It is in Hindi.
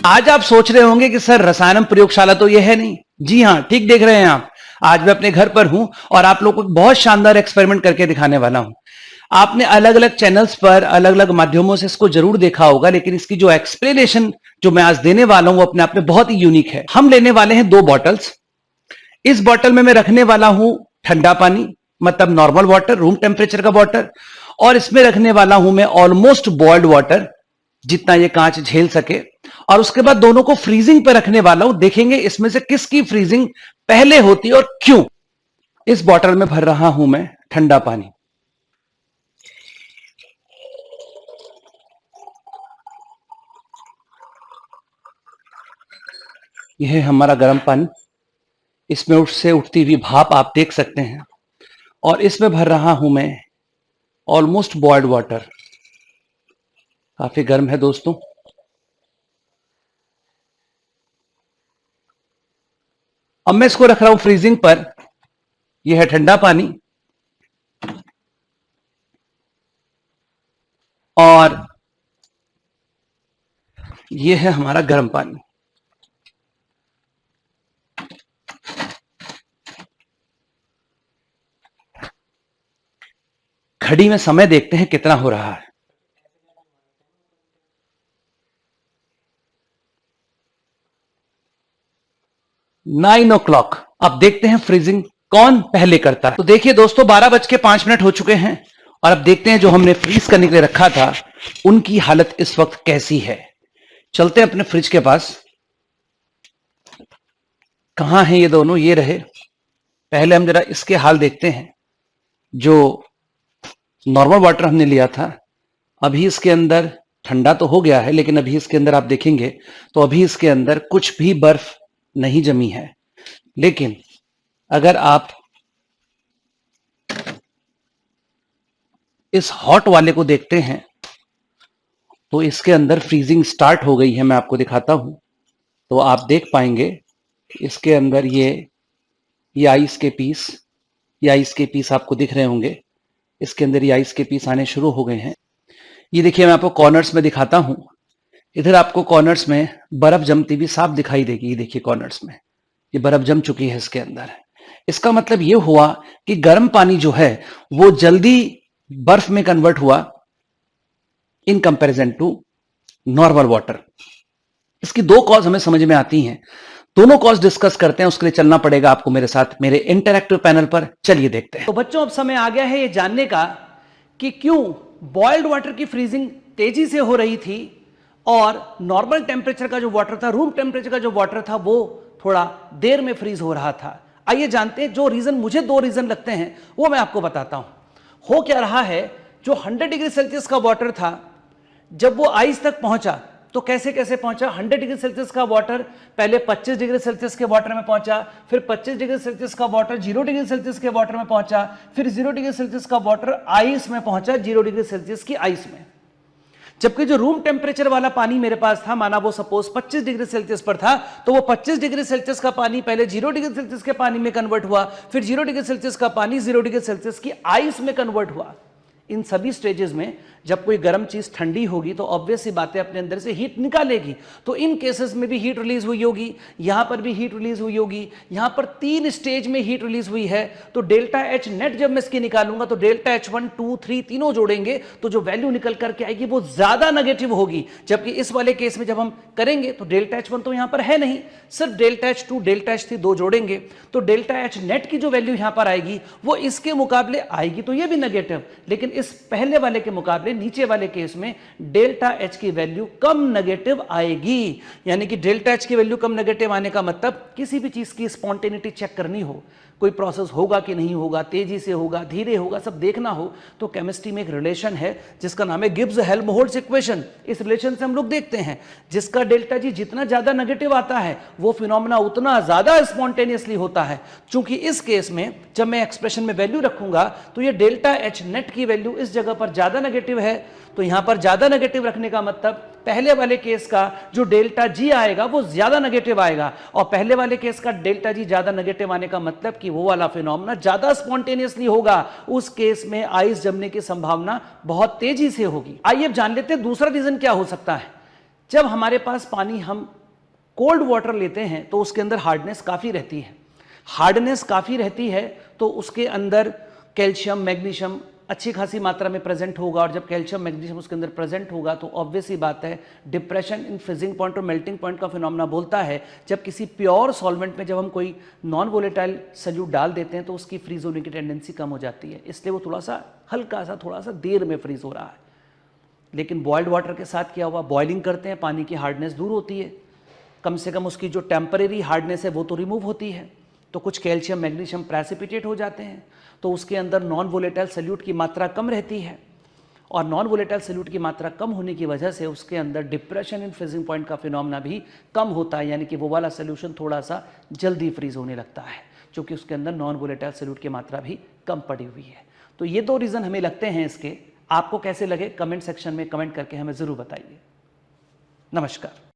आज आप सोच रहे होंगे कि सर रसायनम प्रयोगशाला तो ये है नहीं। जी हां, ठीक देख रहे हैं आप। आज मैं अपने घर पर हूं और आप लोगों को बहुत शानदार एक्सपेरिमेंट करके दिखाने वाला हूं। आपने अलग अलग चैनल्स पर अलग अलग माध्यमों से इसको जरूर देखा होगा, लेकिन इसकी जो एक्सप्लेनेशन जो मैं आज देने वाला हूं वो अपने आप में बहुत ही यूनिक है। हम लेने वाले हैं 2 बॉटल्स। इस बॉटल में मैं रखने वाला हूं ठंडा पानी, मतलब नॉर्मल वाटर, रूम टेम्परेचर का वाटर, और इसमें रखने वाला हूं मैं ऑलमोस्ट बॉइल्ड वाटर, जितना ये कांच झेल सके। और उसके बाद दोनों को फ्रीजिंग पर रखने वाला हूं। देखेंगे इसमें से किसकी फ्रीजिंग पहले होती है और क्यों। इस बॉटल में भर रहा हूं मैं ठंडा पानी। यह है हमारा गर्म पानी। इसमें उससे उठती हुई भाप आप देख सकते हैं। और इसमें भर रहा हूं मैं ऑलमोस्ट बॉइल्ड वाटर। काफी गर्म है दोस्तों। अब मैं इसको रख रहा हूं फ्रीजिंग पर। यह है ठंडा पानी और यह है हमारा गर्म पानी। घड़ी में समय देखते हैं कितना हो रहा है। 9 o'clock। अब देखते हैं फ्रीजिंग कौन पहले करता है। तो देखिए दोस्तों, 12:05 हो चुके हैं और अब देखते हैं जो हमने फ्रीज करने के लिए रखा था उनकी हालत इस वक्त कैसी है। चलते हैं अपने फ्रिज के पास। कहां हैं ये दोनों? ये रहे। पहले हम जरा इसके हाल देखते हैं। जो नॉर्मल वाटर हमने लिया था, अभी इसके अंदर ठंडा तो हो गया है, लेकिन अभी इसके अंदर आप देखेंगे तो अभी इसके अंदर कुछ भी बर्फ नहीं जमी है। लेकिन अगर आप इस हॉट वाले को देखते हैं तो इसके अंदर फ्रीजिंग स्टार्ट हो गई है। मैं आपको दिखाता हूं तो आप देख पाएंगे इसके अंदर ये आइस के पीस, ये आइस के पीस आपको दिख रहे होंगे। इसके अंदर ये आइस के पीस आने शुरू हो गए हैं। ये देखिए, मैं आपको कॉर्नर्स में दिखाता हूं। इधर आपको कॉर्नर्स में बर्फ जमती हुई साफ दिखाई देगी। ये देखिए कॉर्नर्स में ये बर्फ जम चुकी है इसके अंदर। इसका मतलब ये हुआ कि गर्म पानी जो है वो जल्दी बर्फ में कन्वर्ट हुआ in comparison to normal water. इसकी 2 कॉज हमें समझ में आती हैं। दोनों कॉज डिस्कस करते हैं। उसके लिए चलना पड़ेगा आपको मेरे साथ मेरे इंटरैक्टिव पैनल पर। चलिए देखते हैं। तो बच्चों, अब समय आ गया है ये जानने का कि क्यों बॉइल्ड वाटर की फ्रीजिंग तेजी से हो रही थी और नॉर्मल टेम्परेचर का जो वाटर था, रूम टेम्परेचर का जो वाटर था, वो थोड़ा देर में फ्रीज हो रहा था। आइए जानते हैं। जो रीजन, मुझे 2 रीजन लगते हैं वो मैं आपको बताता हूं। हो क्या रहा है, जो 100 डिग्री सेल्सियस का वाटर था, जब वो आइस तक पहुंचा तो कैसे कैसे पहुंचा। 100 डिग्री सेल्सियस का वाटर पहले 25 डिग्री सेल्सियस के वाटर में पहुंचा, फिर 25 डिग्री सेल्सियस का वाटर 0 डिग्री सेल्सियस के वाटर में पहुंचा, फिर 0 डिग्री सेल्सियस का वाटर आइस में पहुंचा, 0 डिग्री सेल्सियस की आइस में। जबकि जो रूम टेम्परेचर वाला पानी मेरे पास था, माना वो सपोज 25 डिग्री सेल्सियस पर था, तो वो 25 डिग्री सेल्सियस का पानी पहले 0 डिग्री सेल्सियस के पानी में कन्वर्ट हुआ, फिर 0 डिग्री सेल्सियस का पानी 0 डिग्री सेल्सियस की आइस में कन्वर्ट हुआ। इन सभी स्टेजेस में जब कोई गर्म चीज ठंडी होगी तो ऑब्वियस सी बातें अपने अंदर से हीट निकालेगी। तो इन केसेस में भी हीट रिलीज हुई होगी, यहां पर भी हीट रिलीज हुई होगी, यहां पर 3 स्टेज में हीट रिलीज हुई है। तो डेल्टा एच नेट जब मैं इसकी निकालूंगा तो डेल्टा एच 1, 2, 3 तीनों जोड़ेंगे तो जो वैल्यू निकल करके आएगी वो ज्यादा नेगेटिव होगी। जबकि इस वाले केस में जब हम करेंगे तो डेल्टा एच 1 तो यहां पर है नहीं, सिर्फ डेल्टा एच 2, डेल्टा एच 3 दो जोड़ेंगे तो डेल्टा एच नेट की जो वैल्यू यहां पर आएगी वो इसके मुकाबले आएगी तो ये भी नेगेटिव, लेकिन इस पहले वाले के मुकाबले नीचे वाले केस में डेल्टा एच की वैल्यू कम नेगेटिव आएगी। यानी कि डेल्टा एच की वैल्यू कम नेगेटिव आने का मतलब किसी भी चीज की स्पॉन्टेनिटी चेक करनी हो, कोई प्रोसेस होगा कि नहीं होगा, तेजी से होगा, धीरे होगा, सब देखना हो तो केमिस्ट्री में एक रिलेशन है जिसका नाम है गिब्स हेल्महोल्ट्ज इक्वेशन। इस रिलेशन से हम लोग देखते हैं जिसका डेल्टा जी जितना ज्यादा नेगेटिव आता है वो फिनोमेना उतना ज्यादा स्पॉन्टेनियसली होता है। चूंकि इस केस में जब मैं एक्सप्रेशन में वैल्यू रखूंगा तो ये डेल्टा एच नेट की वैल्यू इस जगह पर ज्यादा नेगेटिव है, तो यहां पर ज्यादा नेगेटिव रखने का मतलब पहले वाले केस का जो डेल्टा जी आएगा वो ज्यादा नेगेटिव आएगा, और पहले वाले केस का डेल्टा जी ज्यादा नेगेटिव आने का मतलब कि वो वाला फिनोमेना ज्यादा स्पॉन्टेनियसली होगा। उस केस में आइस जमने की संभावना बहुत तेजी से होगी। आइए अब जान लेते हैं दूसरा रीजन क्या हो सकता है। जब हमारे पास पानी हम कोल्ड वाटर लेते हैं तो उसके अंदर हार्डनेस काफ़ी रहती है। हार्डनेस काफ़ी रहती है तो उसके अंदर कैल्शियम मैग्नीशियम अच्छी खासी मात्रा में प्रेजेंट होगा, और जब कैल्शियम मैग्नीशियम उसके अंदर प्रेजेंट होगा तो ऑब्वियस ही बात है डिप्रेशन इन फ्रीजिंग पॉइंट और मेल्टिंग पॉइंट का फिनोमेना बोलता है जब किसी प्योर सॉल्वेंट में जब हम कोई नॉन वोलेटाइल सॉल्यूट डाल देते हैं तो उसकी फ्रीज होने की टेंडेंसी कम हो जाती है, इसलिए वो थोड़ा सा हल्का सा थोड़ा सा देर में फ्रीज हो रहा है। लेकिन बॉइल्ड वाटर के साथ क्या हुआ, बॉइलिंग करते हैं, पानी की हार्डनेस दूर होती है, कम से कम उसकी जो टेम्परेरी हार्डनेस है वो तो रिमूव होती है, तो कुछ कैल्शियम मैग्नीशियम प्रेसिपिटेट हो जाते हैं, तो उसके अंदर नॉन वोलेटाइल सॉल्यूट की मात्रा कम रहती है, और नॉन वोलेटाइल सॉल्यूट की मात्रा कम होने की वजह से उसके अंदर डिप्रेशन इन फ्रीजिंग पॉइंट का फिनोमेना भी कम होता है, यानी कि वो वाला सोल्यूशन थोड़ा सा जल्दी फ्रीज होने लगता है क्योंकि उसके अंदर नॉन वोलेटाइल सॉल्यूट की मात्रा भी कम पड़ी हुई है। तो ये दो रीज़न हमें लगते हैं इसके। आपको कैसे लगे कमेंट सेक्शन में कमेंट करके हमें ज़रूर बताइए। नमस्कार।